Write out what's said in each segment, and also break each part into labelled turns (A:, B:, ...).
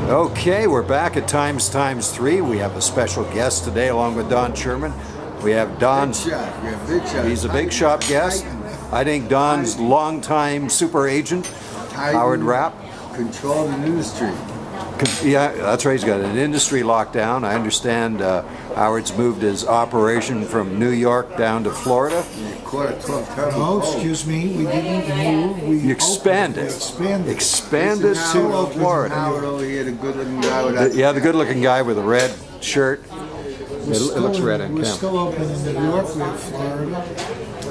A: Okay, we're back at Times 3. We have a special guest today along with Don Sherman. We have Don's, he's a big shot guest. I think Don's longtime super agent, Howard Rapp.
B: Controlled an industry.
A: Yeah, that's right. He's got an industry lockdown. I understand Howard's moved his operation from New York down to Florida.
B: No, excuse me, we didn't move. We
A: expanded. Expanded to Florida.
B: Howard over here, the good-looking guy with
A: Yeah, the good-looking guy with a red shirt. It looks red on
B: We're
A: camera.
B: still open in New York. We have Florida.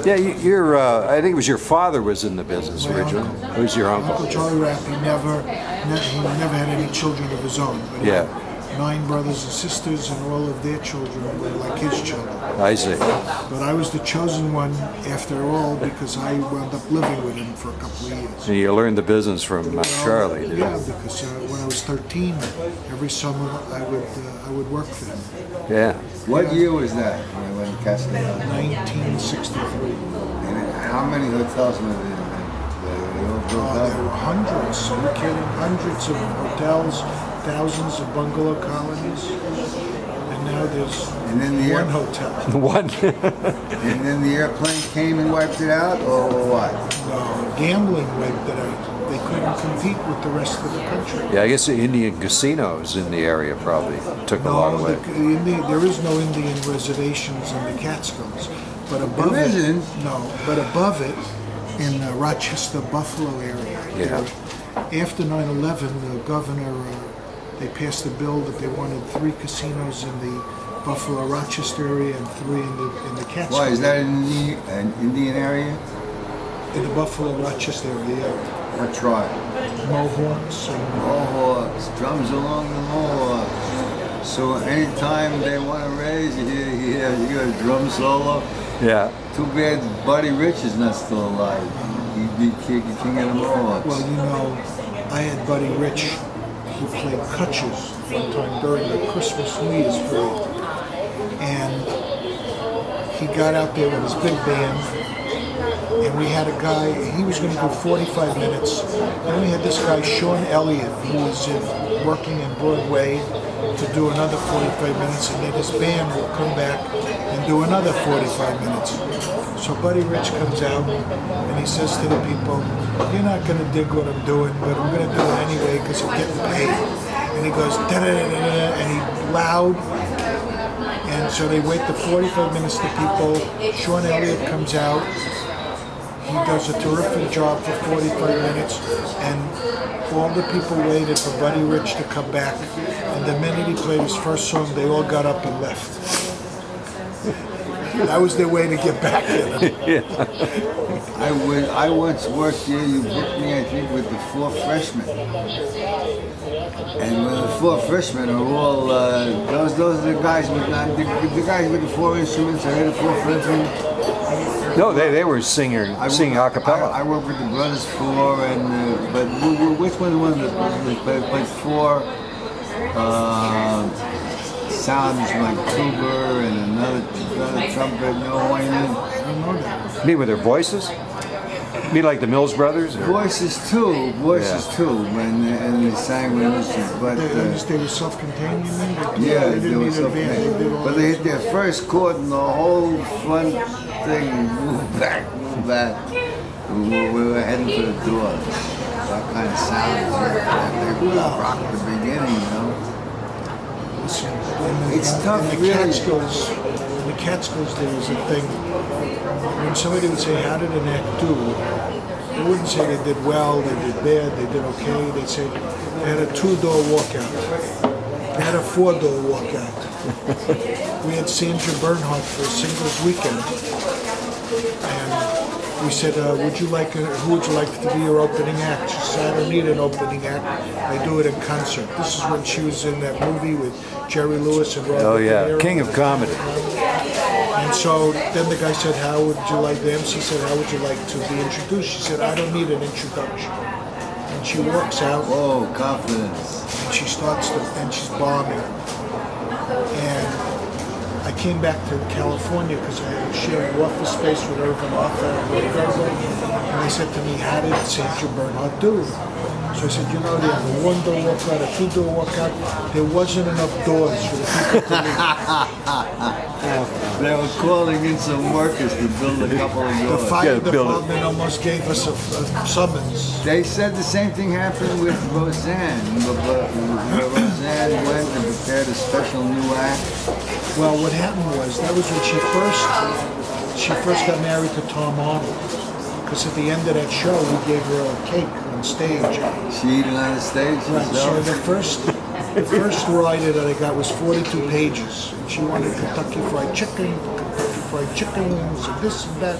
A: Yeah, you're. I think it was your father was in the business originally. Who's your uncle?
B: Uncle Charlie Rapp. He never had any children of his own. But
A: Yeah.
B: he had 9 brothers and sisters, and all of their children were like his children.
A: I see.
B: But I was the chosen one after all because I wound up living with him for a couple of years.
A: So you learned the business from Charlie, did you?
B: Yeah, because when I was 13, every summer I would work for him.
A: Yeah.
C: What year was that when you casted it out?
B: 1963.
C: And how many hotels were there?
B: There were hundreds. Are you kidding? Hundreds of hotels, thousands of bungalow colonies, and now there's one hotel.
A: One.
C: And then the airplane came and wiped it out, or what?
B: No, gambling wiped it out. They couldn't compete with the rest of the country.
A: Yeah, I guess the Indian casinos in the area probably took a lot away.
B: There is no Indian reservations in the Catskills, but above
C: There isn't?
B: but above it, in the Rochester, Buffalo area.
A: Yeah.
B: After 9/11, the governor, they passed a bill that they wanted 3 casinos in the Buffalo, Rochester area and 3 in the Catskills.
C: Why, is that an Indian area?
B: In the Buffalo, Rochester area?
C: What tribe?
B: Mohawks.
C: Mohawks, drums along the Mohawks. So anytime they want to raise, you got a drum solo.
A: Yeah.
C: Too bad Buddy Rich is not still alive. He'd be king of the Mohawks.
B: Well, I had Buddy Rich. He played kutches one time during the Christmas New Year's parade. And he got out there with his big band. And we had a guy, he was going to do 45 minutes. And we had this guy, Sean Elliott, who was working in Broadway to do another 45 minutes. And then his band would come back and do another 45 minutes. So Buddy Rich comes out and he says to the people, "You're not going to dig what I'm doing, but I'm going to do it anyway because I'm getting paid." And he goes, da-da-da-da-da, and he loud. And so they wait the 45 minutes to people. Sean Elliott comes out. He does a terrific job for 45 minutes, and all the people waited for Buddy Rich to come back. And the minute he played his first song, they all got up and left. That was their way to get back in.
A: Yeah.
C: I once worked here. You booked me, I think, with the 4 freshmen. And the 4 freshmen are all those are the guys with the guys with the 4 instruments. I had the 4 freshmen.
A: No, they were singing a cappella.
C: I worked with the Brothers 4, and but which one was the played 4 sounds like tuba and another trumpet. No, I don't know that.
A: Me with their voices? Me like the Mills Brothers? Or?
C: Voices too, and they sang with instruments. But
B: They were self-contained, you mean?
C: yeah,
B: They didn't need a band.
C: but they hit their first chord and the whole front thing moved back. We were heading for the door. That kind of sound they rocked the beginning, It's tough,
B: in the
C: really.
B: In the Catskills, there was a thing. When somebody would say, "How did an act do?" they wouldn't say they did well, they did bad, they did okay. They'd say they had a 2-door walkout. They had a 4-door walkout. We had Sandra Bernhardt for a singles weekend, and we said, who would you like to be your opening act? She said, "I don't need an opening act. I do it in concert." This is when she was in that movie with Jerry Lewis and Robert.
A: Oh yeah,
B: De Niro.
A: King of Comedy.
B: And so then the guy said, "How would you like?" The MC said, "How would you like to be introduced?" She said, "I don't need an introduction." And she walks out.
C: Oh, confidence.
B: And she starts and she's bombing. And I came back to California because I was sharing office space with Irvin Arthur and Lloyd. And they said to me, "How did Sandra Bernhardt do?" So I said, you know, they have a one-door walkout, a two-door walkout. There wasn't enough doors for the people to leave.
C: They were calling in some workers to build a couple of
B: The
C: doors.
B: fire
A: build it.
B: department almost gave us a summons.
C: They said the same thing happened with Roseanne. Roseanne went and prepared a special new act.
B: Well, what happened was, that was when she first got married to Tom Arnold. Because at the end of that show, we gave her a cake on stage.
C: She eating on the stage
B: Right, so
C: herself.
B: the first rider that I got was 42 pages. And she wanted Kentucky Fried Chicken wings, and this and that.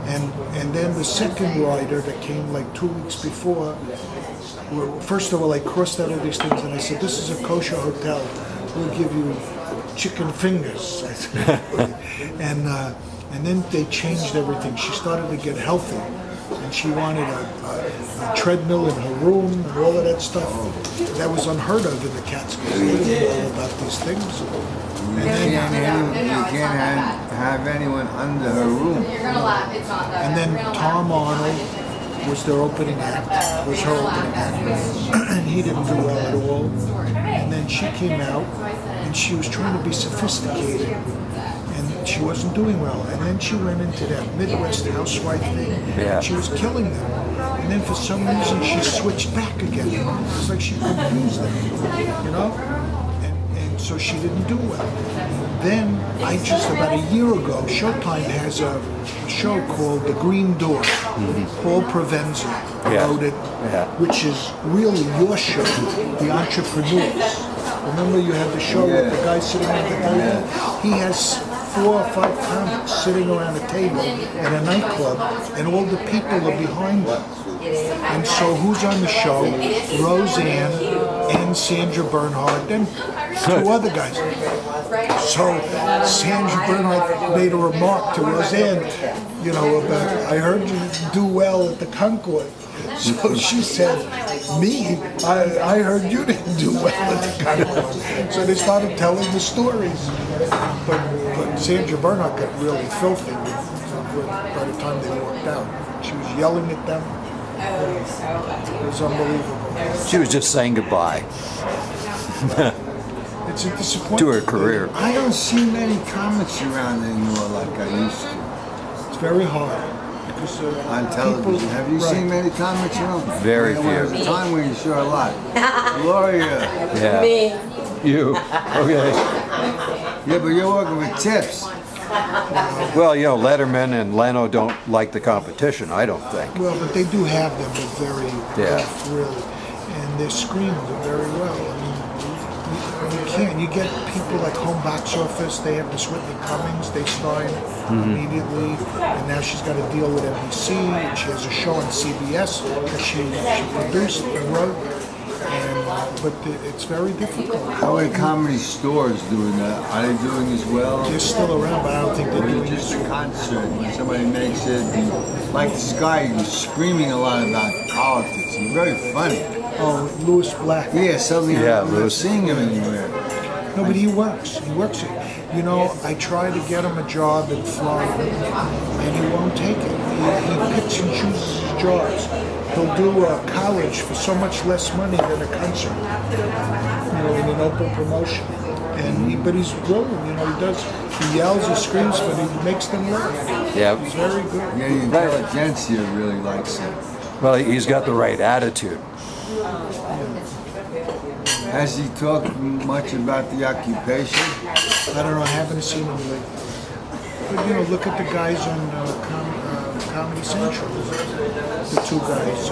B: And then the second rider that came like 2 weeks before, well, first of all, I crossed out all these things and I said, this is a kosher hotel. We'll give you chicken fingers. And then they changed everything. She started to get healthy. And she wanted a treadmill in her room and all of that stuff. That was unheard of in the Catskills. They didn't know about these things.
C: You can't have anyone under her room.
B: And then Tom Arnold was their opening act, was her opening act. And he didn't do well at all. And then she came out and she was trying to be sophisticated. And she wasn't doing well. And then she went into that Midwest housewife thing.
A: Yeah.
B: She was killing them. And then for some reason she switched back again. It's like she confused them, you know? And so she didn't do well. Then about a year ago, Showtime has a show called The Green Door. Paul Provenza wrote it, which is really your show, The Entrepreneurs. Remember you had the show with the guy sitting at the table? He has 4 or 5 comics sitting around a table at a nightclub, and all the people are behind them. And so who's on the show? Roseanne and Sandra Bernhard and 2 other guys. So Sandra Bernhard made a remark to Roseanne, you know, about, I heard you do well at the Concord. So she said, me? I heard you didn't do well at the Concord. So they started telling the stories. But Sandra Bernhard got really filthy by the time they walked out. She was yelling at them. It was unbelievable.
A: She was just saying goodbye
B: It's a disappointment.
A: to her career.
C: I don't see many comics around anymore like I used to.
B: It's very hard. Because,
C: On television.
B: people-
C: Have you
B: right.
C: seen many comics around?
A: Very
C: There was
A: few.
C: a time when you saw a lot. Gloria.
A: Yeah.
D: Me.
A: You. Okay.
C: Yeah, but you're working with tips.
A: Well, you know, Letterman and Leno don't like the competition, I don't think.
B: Well, but they do have them, but very
A: Yeah.
B: really. And they're screened very well. I mean, you can't. You get people like Home Box Office, they have this Whitney Cummings, they star in immediately. And now she's got to deal with NBC, and she has a show on CBS that she produced and wrote. But it's very difficult.
C: How are comedy stores doing that? Are they doing as well?
B: They're still around, but I don't think they're
C: Or
B: doing
C: just
B: it.
C: a concert when somebody makes it? Like this guy who's screaming a lot about politics. He's very funny.
B: Oh, Louis Black.
C: Yeah, suddenly
A: Yeah,
C: I'm not
A: Louis.
C: seeing him anywhere.
B: No, but he works. He works it. You know, I tried to get him a job in Florida, and he won't take it. He picks and chooses his jobs. He'll do a college for so much less money than a concert, you know, in an open promotion. But he's brilliant, you know, he yells, he screams, but he makes them laugh.
A: Yeah.
B: He's very good.
C: Yeah, the intelligentsia really likes it.
A: Well, he's got the right attitude.
C: Has he talked much about the occupation?
B: I don't know, I haven't seen him lately. But, you know, look at the guys on Comedy Central. The 2 guys,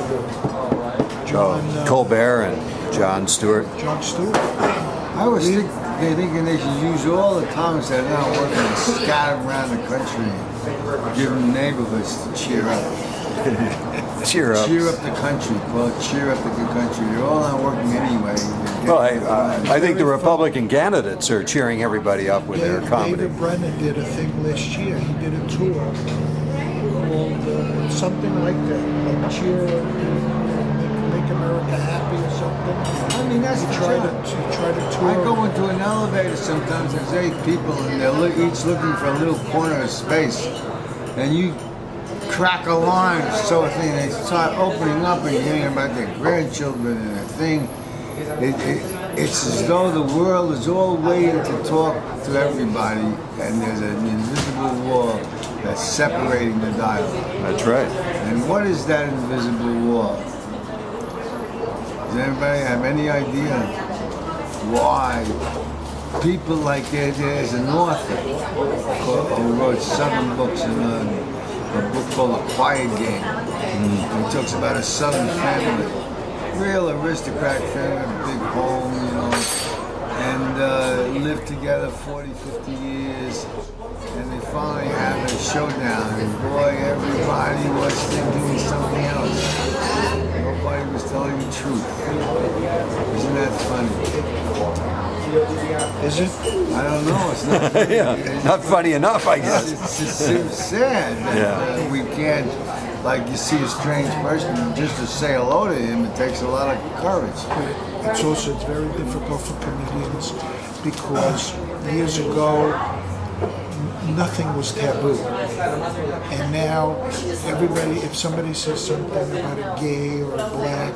B: John
A: Colbert and Jon Stewart.
B: John Stewart.
C: I was thinking they should use all the comics that are not working and scatter them around the country and give them neighborhoods to cheer up.
A: Cheer up.
C: Cheer up the country. Call it cheer up the country. They're all not working anyway.
A: Well, I think the Republican candidates are cheering everybody up with their comedy.
B: David Brennan did a thing last year. He did a tour called something like that, like cheer, make America happy or something.
C: I mean, that's
B: He tried to tour.
C: I go into an elevator sometimes, there's 8 people, and they're each looking for a little corner of space. And you crack alarm sort of thing. They start opening up and hearing about their grandchildren and a thing. It's as though the world is all waiting to talk to everybody, and there's an invisible wall that's separating the dialogue.
A: That's right.
C: And what is that invisible wall? Does anybody have any idea why people like there's an author who wrote 7 books in a book called A Quiet Game. And he talks about a Southern family, real aristocrat family, big home, you know, and lived together 40, 50 years, and they finally have a showdown, and boy, everybody was thinking something else. Nobody was telling the truth. Isn't that funny?
B: Is it?
C: I don't know. It's not funny.
A: Yeah, not funny enough, I guess.
C: It's sad that we can't, like, you see a strange person, just to say hello to him, it takes a lot of courage.
B: It's very difficult for comedians because years ago nothing was taboo, and now everybody, if somebody says something about a gay or a black,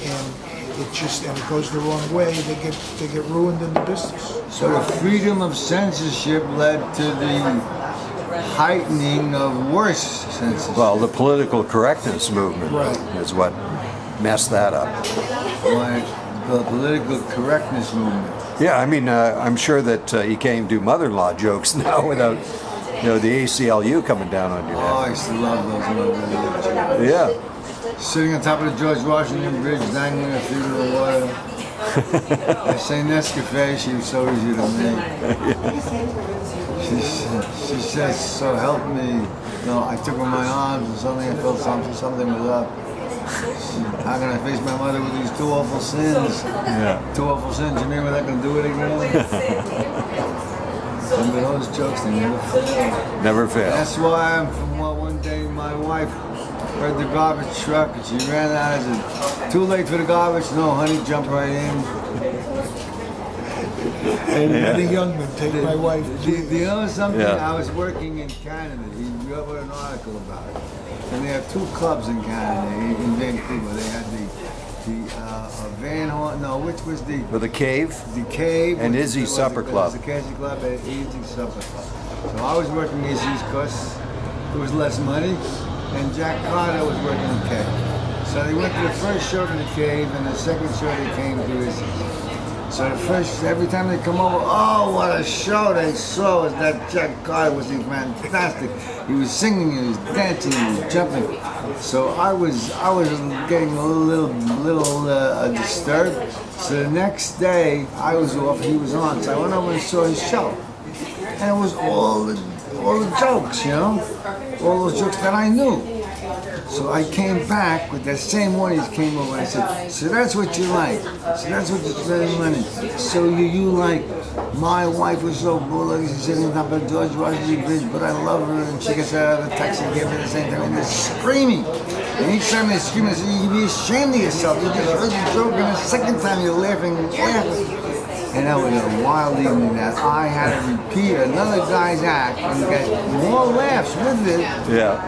B: and it goes the wrong way, they get ruined in the business.
C: So the freedom of censorship led to the heightening of worse censorship.
A: Well, the political correctness movement is what messed that up.
C: Like the political correctness movement.
A: Yeah, I mean, I'm sure that you can't even do mother-in-law jokes now without, the ACLU coming down on your
C: Oh,
A: head.
C: I used to love those mother-in-law jokes.
A: Yeah.
C: Sitting on top of the George Washington Bridge, dangling her feet in the water. I say Nescafe, she was so easy to make. She says, so help me. No, I took her in my arms and suddenly I felt something was up. How can I face my mother with these 2 awful sins?
A: Yeah.
C: 2 awful sins, you mean we're not going to do it again? Remember those jokes, they never fail.
A: Never fail.
C: That's why one day my wife heard the garbage truck and she ran out and said, too late for the garbage? No, honey, jump right in.
B: And the young men take my wife.
C: Do you know something?
A: Yeah.
C: I was working in Canada. He wrote an article about it. And they have 2 clubs in Canada, in Vancouver. They had the Van Horn, no, which was the...
A: With a cave?
C: The Cave.
A: And Izzy Supper Club.
C: The Izzy Club and Izzy Supper Club. So I was working Izzy's because there was less money, and Jack Carter was working the Cave. So they went to the first show to the Cave, and the second show they came to Izzy. So every time they come over, oh, what a show they saw was that Jack Carter was fantastic. He was singing, he was dancing, he was jumping. So I was getting a little disturbed. So the next day I was off, he was on. So I went over and saw his show, and it was all the jokes, all those jokes that I knew. So I came back with that same one. He came over and I said, so that's what you like. So that's what you're spending money. So you like, my wife was so bullish. She's sitting on top of George Washington Bridge, but I love her. And she gets out of the taxi and gave me the same time. And they're screaming. And each time they're screaming, I said, you can be ashamed of yourself. You just heard the joke, and the second time you're laughing. And that was a wild evening that I had to repeat another guy's act and get more laughs with it.
A: Yeah.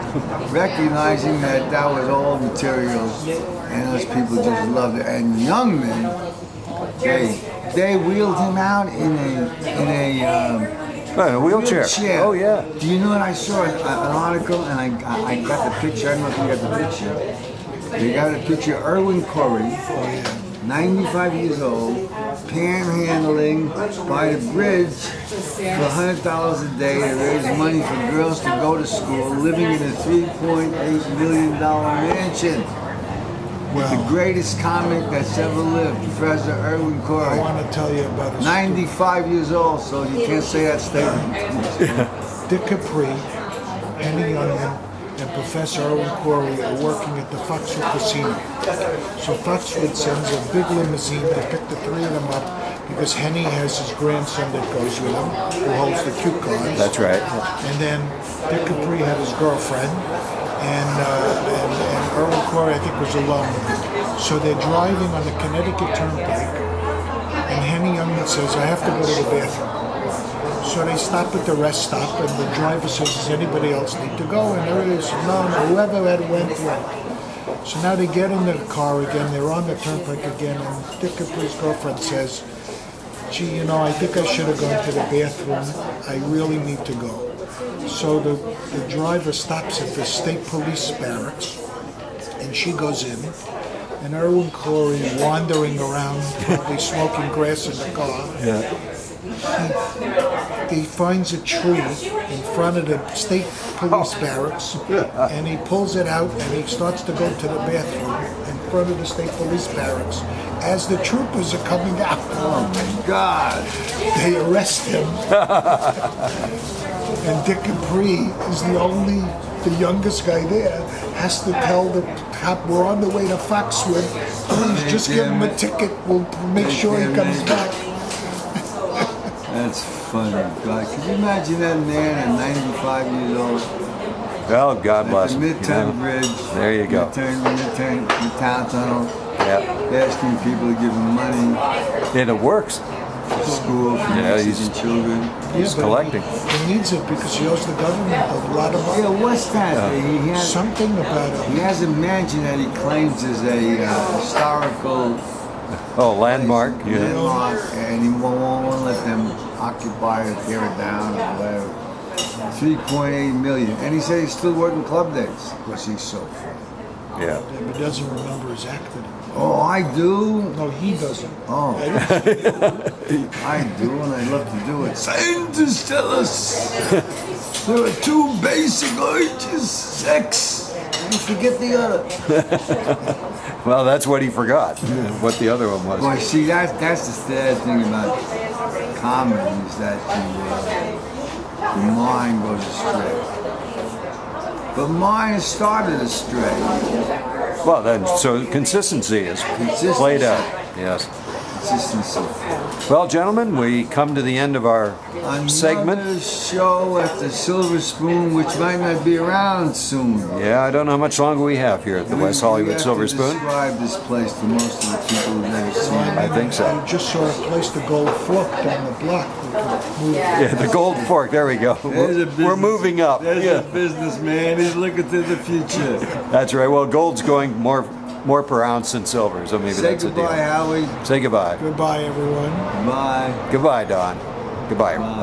C: Recognizing that was all material, and those people just loved it. And young men, they wheeled him out in
A: a wheelchair. Oh, yeah.
C: Do you know what I saw? An article, and I got the picture. I don't know if you got the picture. They got a picture of Erwin Corey, 95 years old, panhandling by the bridge for $100 a day to raise money for girls to go to school, living in a $3.8 million mansion. The greatest comic that's ever lived, Professor Erwin Corey.
B: I want to tell you about a
C: 95 years old, so you can't say that statement.
B: Dick Capri, Henny Youngman, and Professor Erwin Corey are working at the Foxwood Casino. So Foxwood sends a big limousine to pick the 3 of them up because Henny has his grandson that goes with him, who holds the cue cards.
A: That's right.
B: And then Dick Capri had his girlfriend, and Erwin Corey, I think, was alone. So they're driving on the Connecticut Turnpike, and Henny Youngman says, I have to go to the bathroom. So they stop at the rest stop, and the driver says, does anybody else need to go? And there is, no, whoever had went. So now they get in the car again, they're on the turnpike again, and Dick Capri's girlfriend says, gee, you know, I think I should have gone to the bathroom. I really need to go. So the driver stops at the state police barracks, and she goes in, and Erwin Corey wandering around, probably smoking grass in the car.
A: Yeah.
B: He finds a tree in front of the state police barracks, and he pulls it out, and he starts to go to the bathroom in front of the state police barracks. As the troopers are coming out,
C: Oh my God!
B: they arrest him. And Dick Capri is the youngest guy there, has to tell the cop, we're on the way to Foxwood, please just give him a ticket, we'll make sure he comes back.
C: That's funny. God, could you imagine that man at 95 years old?
A: Well, God bless
C: At
A: him.
C: the
A: you
C: Midtown
A: know.
C: Bridge.
A: There you go.
C: Midtown Tunnel.
A: Yeah.
C: Asking people to give him money
A: And it works.
C: for school for
A: Yeah,
C: Mexican children.
A: He's
B: but
A: collecting.
B: He needs it because he owes the government a lot of money.
C: Yeah, what's that? He has
B: Something about
C: he
B: it.
C: has a mansion that he claims is a historical
A: Oh, landmark. Yeah.
C: landmark, and he won't let them occupy it, tear it down, or whatever. 3.8 million, and he said he's still working club days because he's so funny.
A: Yeah.
B: But doesn't remember his act anymore.
C: Oh, I do.
B: No, he doesn't.
C: Oh, I do, and I love to do it. Scientists tell us there are two basic urges: sex. And forget the other.
A: Well, that's what he forgot. What the other one was.
C: Well, see, that's the sad thing about comedy is that the mind goes astray. But mine started astray.
A: Well, then, so consistency is played out. Yes.
C: Consistency.
A: Well, gentlemen, we come to the end of our segment.
C: Another show at the Silver Spoon, which might not be around soon.
A: Yeah, I don't know how much longer we have here at the West Hollywood Silver
C: We
A: Spoon.
C: have to describe this place to most of the people who've never seen it.
A: I think so.
B: You just saw a place to go fork down the block. We could move.
A: Yeah, the Gold Fork. There we go.
C: There's a
A: We're moving up.
C: There's
A: Yeah,
C: a businessman. He's looking to the future.
A: that's right. Well, gold's going more per ounce than silver, so maybe
C: Say
A: that's a deal.
C: goodbye, Howie.
A: Say goodbye.
B: Goodbye, everyone.
C: Bye.
A: Goodbye, Don. Goodbye, everybody.